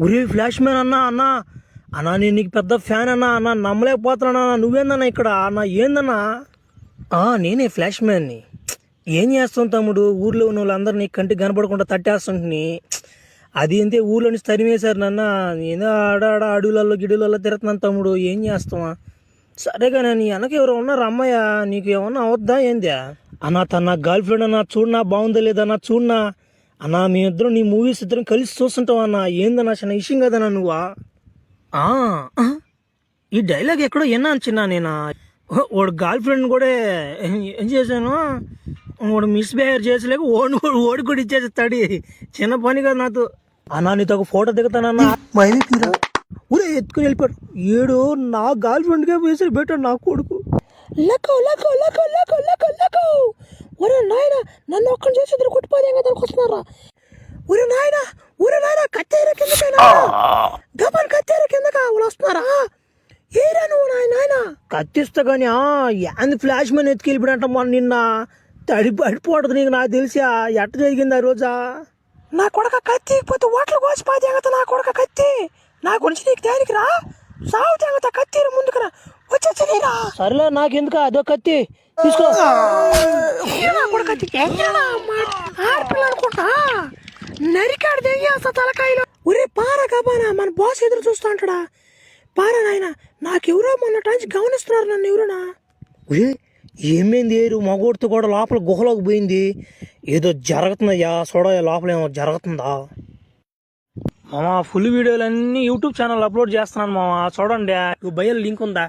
ఒరే flash man అన్నా నేను నీకు పెద్ద ఫ్యాన్ అన్నా నమ్మలేకపోతున్నా. నువ్వేందన్నా ఇక్కడ అన్నా? ఏందన్నా? నేనే ఫ్లాష్ మ్యాన్ని. ఏం చేస్తాం తమ్ముడు, ఊర్లో ఉన్న వాళ్ళందరినీ కంటికి కనపడకుండా తట్టేస్తుంటుని. అది అంతే, ఊర్లో నుంచి తరిమేశారు నన్న. ఏదో ఆడ అడవులలో గిడులలో తిరుగుతున్నాను తమ్ముడు, ఏం చేస్తావా? సరేగా నీ వెనక ఎవరో ఉన్నారు అమ్మాయ, నీకు ఏమన్నా అవద్దా ఏందా? అన్నా తన నా గర్ల్ ఫ్రెండ్ అన్నా, చూడనా బాగుందా లేదన్నా చూడనా అన్నా. మేమిద్దరం నీ మూవీస్ ఇద్దరం కలిసి చూస్తుంటాం అన్నా. ఏందన్నా చిన్న విషయం కదన్నా నువ్వా? ఈ డైలాగ్ ఎక్కడో విన్నా చిన్న నేనా. వాడు గర్ల్ ఫ్రెండ్ కూడా ఏం చేశాను, వాడు మిస్బిహేవ్ చేసలేక ఓడి కూడా ఇచ్చేస్తాడు. చిన్న పని కదా నాతో. అన్నా నీతో ఒక ఫోటో దిగుతానన్నా. ఊరే ఎత్తుకుని వెళ్ళిపోయాడు. ఏడు నా గర్ల్ ఫ్రెండ్గా వేసి పెట్టాడు నా కొడుకు. ఒరే నాయన, నన్ను ఒక్కని చేసి ఇద్దరు కొట్టిపోతే దానికి వస్తున్నారా? ఊరే నాయన కత్తేర కిందకైనా గబన్ కత్తేర కిందక వాళ్ళు వస్తున్నారా? ఏరా నువ్వు నాయన కత్తిస్తా కానీ యాంది ఫ్లాష్ మ్యాన్ ఎత్తుకెళ్ళిపోయాడంట మొన్న. నిన్న పడిపోవడదు నీకు నాకు తెలిసా. ఎట్ట జరిగింది ఆ రోజా? నా కొడక కత్తి పోతే ఓట్లు కోసి పాదేగత. నా కొడక కత్తి నా గురించి నీకు దేనికి రా? సాగు తెగత కత్తి ముందుకురా వచ్చేరా. సరేలే నాకెందుకు అదో కత్తి తీసుకో. ఆడపిల్ల అనుకుంటా నరికాడు దెయ్యేస్తా తలకాయలు. ఒరే పారా కబానా, మన బాస్ ఎదురు చూస్తా అంటాడా? పారా నాయన, నాకెవరో మొన్న నుంచి గమనిస్తున్నారు నన్ను ఎవరునా. ఒరే ఏమైంది? ఏరు మగోడితో కూడా లోపల గుహలోకి పోయింది. ఏదో జరుగుతుందయ్యా, చూడయ్యా లోపల ఏమో జరుగుతుందా. మామా ఫుల్ వీడియోలన్నీ యూట్యూబ్ ఛానల్ అప్లోడ్ చేస్తున్నాను మామా, చూడండి. బయలు లింక్ ఉందా?